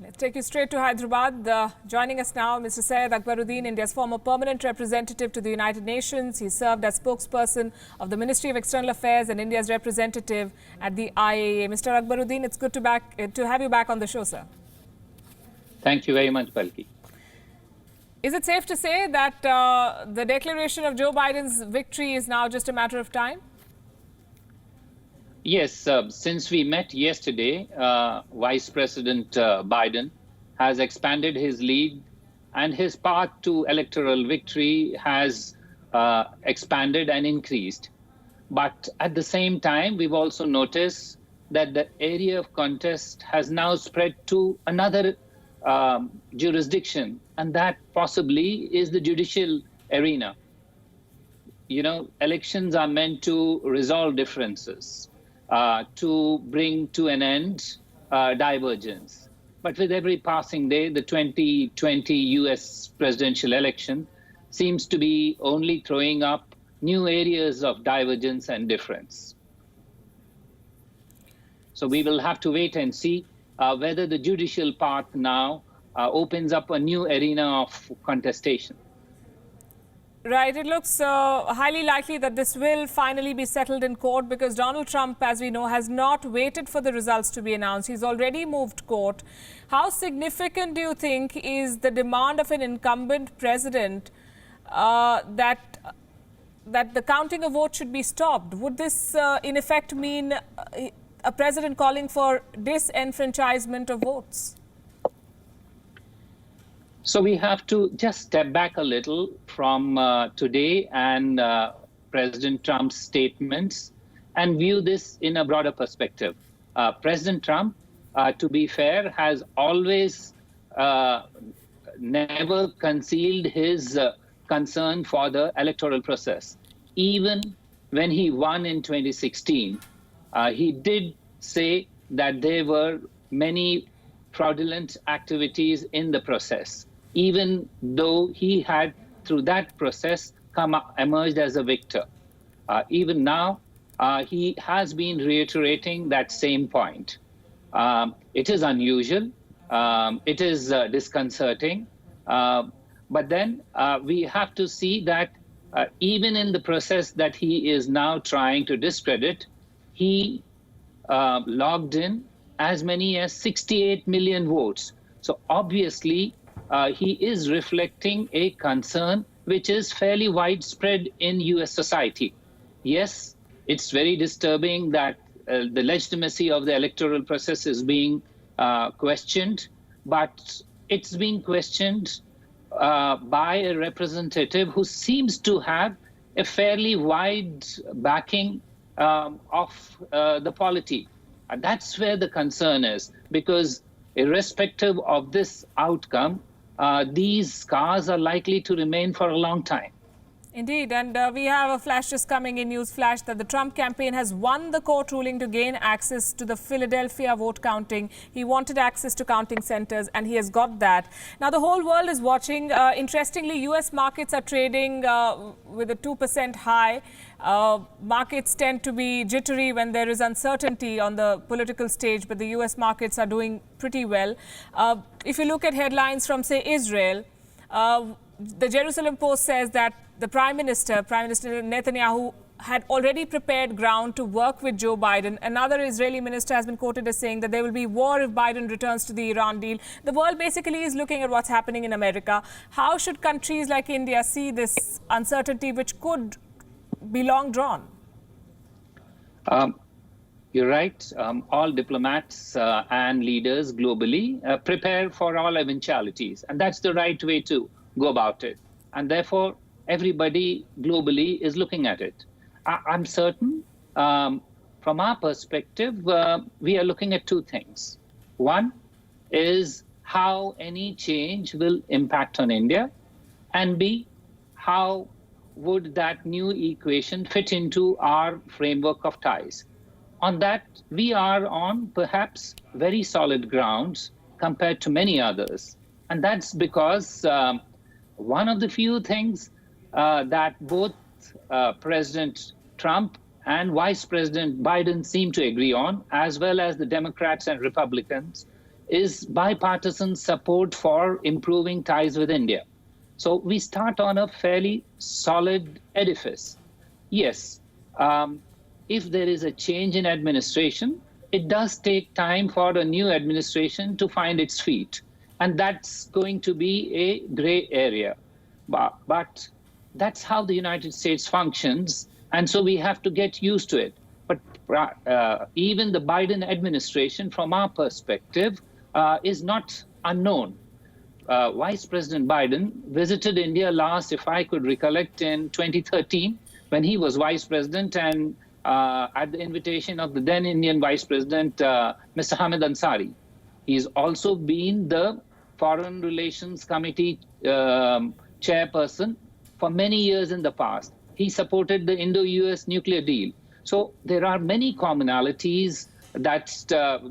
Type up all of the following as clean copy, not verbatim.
Let's take you straight to Hyderabad. Joining us now, Mr. Syed Akbaruddin, India's former permanent representative to the United Nations. He served as spokesperson of the Ministry of External Affairs and India's representative at the IAEA. Mr. Akbaruddin, it's good to have you back on the show, sir. Thank you very much, Palki. Is it safe to say that the declaration of Joe Biden's victory is now just a matter of time? Yes, since we met yesterday, Vice President Biden has expanded his lead and his path to electoral victory has expanded and increased. But at the same time, we've also noticed that the area of contest has now spread to another jurisdiction, and that possibly is the judicial arena. You know, elections are meant to resolve differences. To bring to an end divergence. But with every passing day, the 2020 US presidential election seems to be only throwing up new areas of divergence and difference. So we will have to wait and see whether the judicial path now opens up a new arena of contestation. Right. It looks highly likely that this will finally be settled in court because Donald Trump, as we know, has not waited for the results to be announced. He's already moved court. How significant do you think is the demand of an incumbent president that the counting of votes should be stopped? Would this, in effect, mean a president calling for disenfranchisement of votes? So we have to just step back a little from today and President Trump's statements and view this in a broader perspective. President Trump, to be fair, has always never concealed his concern for the electoral process. Even when he won in 2016, he did say that there were many fraudulent activities in the process, even though he had, through that process, emerged as a victor. Even now, he has been reiterating that same point. It is unusual, it is disconcerting, but then we have to see that even in the process that he is now trying to discredit, he logged in as many as 68 million votes. So obviously, he is reflecting a concern which is fairly widespread in US society. Yes, it's very disturbing that the legitimacy of the electoral process is being questioned, but it's being questioned by a representative who seems to have a fairly wide backing of the polity. And that's where the concern is, because irrespective of this outcome, these scars are likely to remain for a long time. Indeed, and we have a flash just coming in, news flash, that the Trump campaign has won the court ruling to gain access to the Philadelphia vote counting. He wanted access to counting centers and he has got that. Now the whole world is watching. Interestingly, US markets are trading with a 2% high. Markets tend to be jittery when there is uncertainty on the political stage, but the US markets are doing pretty well. If you look at headlines from, say, Israel, the Jerusalem Post says that the Prime Minister Netanyahu, had already prepared ground to work with Joe Biden. Another Israeli minister has been quoted as saying that there will be war if Biden returns to the Iran deal. The world basically is looking at what's happening in America. How should countries like India see this uncertainty, which could be long drawn? You're right. All diplomats and leaders globally prepare for all eventualities. And that's the right way to go about it. And therefore, everybody globally is looking at it. I'm certain, from our perspective, we are looking at two things. One is how any change will impact on India, and B, how would that new equation fit into our framework of ties. On that, we are on perhaps very solid grounds compared to many others. And that's because one of the few things that both President Trump and Vice President Biden seem to agree on, as well as the Democrats and Republicans, is bipartisan support for improving ties with India. So we start on a fairly solid edifice. Yes, if there is a change in administration, it does take time for a new administration to find its feet. And that's going to be a gray area. But that's how the United States functions. And so we have to get used to it. But even the Biden administration, from our perspective, is not unknown. Vice President Biden visited India last, if I could recollect, in 2013 when he was vice president, and at the invitation of the then Indian Vice President, Mr. Hamid Ansari. He's also been the Foreign Relations Committee chairperson for many years in the past. He supported the Indo-US nuclear deal. So there are many commonalities that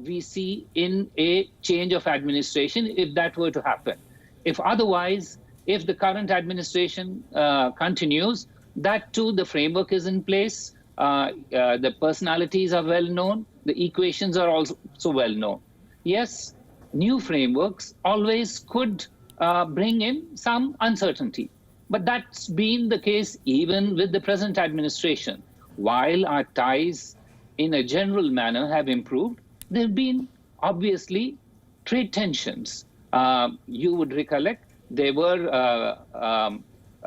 we see in a change of administration if that were to happen. If otherwise, if the current administration continues, that too, the framework is in place, the personalities are well known, the equations are also well known. Yes, new frameworks always could bring in some uncertainty, but that's been the case even with the present administration. While our ties in a general manner have improved, there have been obviously trade tensions. You would recollect there were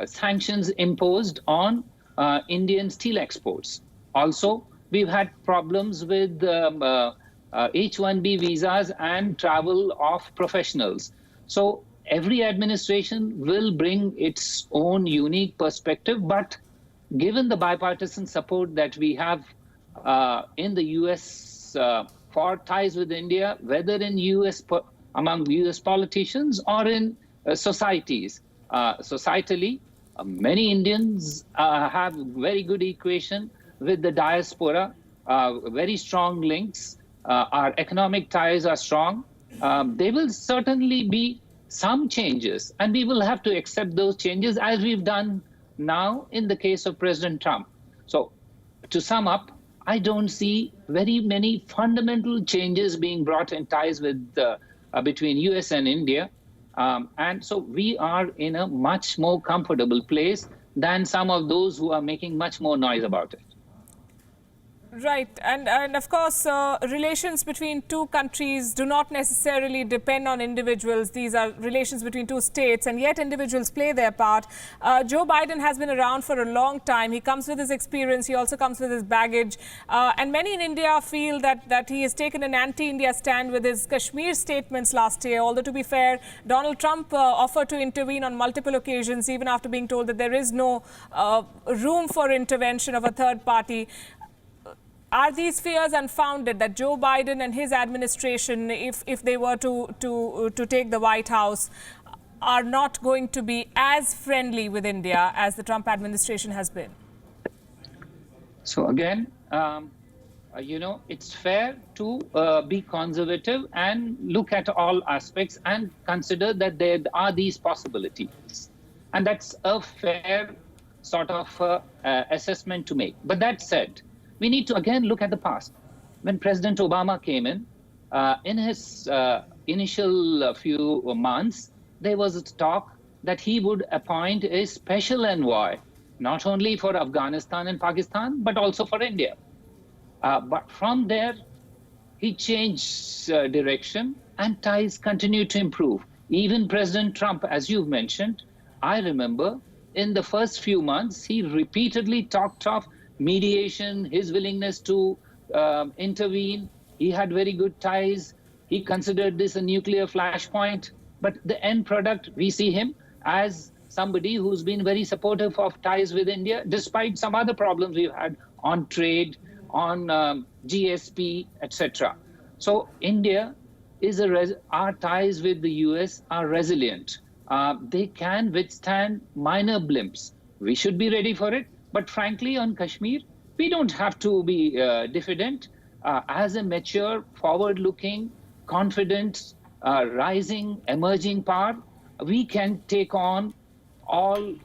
sanctions imposed on Indian steel exports. Also, we've had problems with H-1B visas and travel of professionals. So every administration will bring its own unique perspective, but given the bipartisan support that we have in the US for ties with India, whether in among US politicians or in societies, societally, many Indians have very good equation with the diaspora, very strong links. Our economic ties are strong. There will certainly be some changes, and we will have to accept those changes as we've done now in the case of President Trump. So to sum up, I don't see very many fundamental changes being brought in ties with between US and India. And so we are in a much more comfortable place than some of those who are making much more noise about it. Right, and of course, relations between two countries do not necessarily depend on individuals. These are relations between two states, and yet individuals play their part. Joe Biden has been around for a long time. He comes with his experience. He also comes with his baggage. And many in India feel that he has taken an anti-India stand with his Kashmir statements last year. Although, to be fair, Donald Trump offered to intervene on multiple occasions, even after being told that there is no room for intervention of a third party. Are these fears unfounded that Joe Biden and his administration, if they were to take the White House, are not going to be as friendly with India as the Trump administration has been? So again, it's fair to be conservative and look at all aspects and consider that there are these possibilities. And that's a fair sort of assessment to make. But that said, we need to again look at the past. When President Obama came in his initial few months, there was a talk that he would appoint a special envoy, not only for Afghanistan and Pakistan, but also for India. But from there, he changed direction and ties continued to improve. Even President Trump, as you've mentioned, I remember in the first few months, he repeatedly talked of mediation, his willingness to intervene. He had very good ties. He considered this a nuclear flashpoint. But the end product, we see him as somebody who's been very supportive of ties with India, despite some other problems we've had on trade, on GSP, etc. So India is our ties with the US are resilient. They can withstand minor blimps. We should be ready for it. But frankly, on Kashmir, we don't have to be diffident. As a mature, forward-looking, confident, rising, emerging power, we can take on all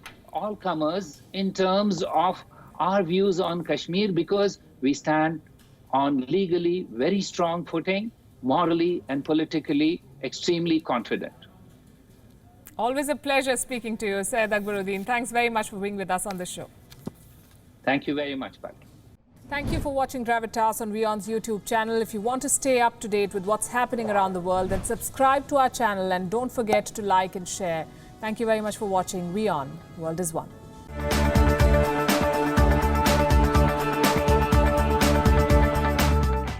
comers in terms of our views on Kashmir because we stand on legally very strong footing. morally and politically extremely confident. Always a pleasure speaking to you, Syed Akbaruddin. Thanks very much for being with us on the show. Thank you very much, Pat. Thank you for watching Gravitas on WION's YouTube channel. If you want to stay up to date with what's happening around the world, then subscribe to our channel and don't forget to like and share. Thank you very much for watching WION. World is One.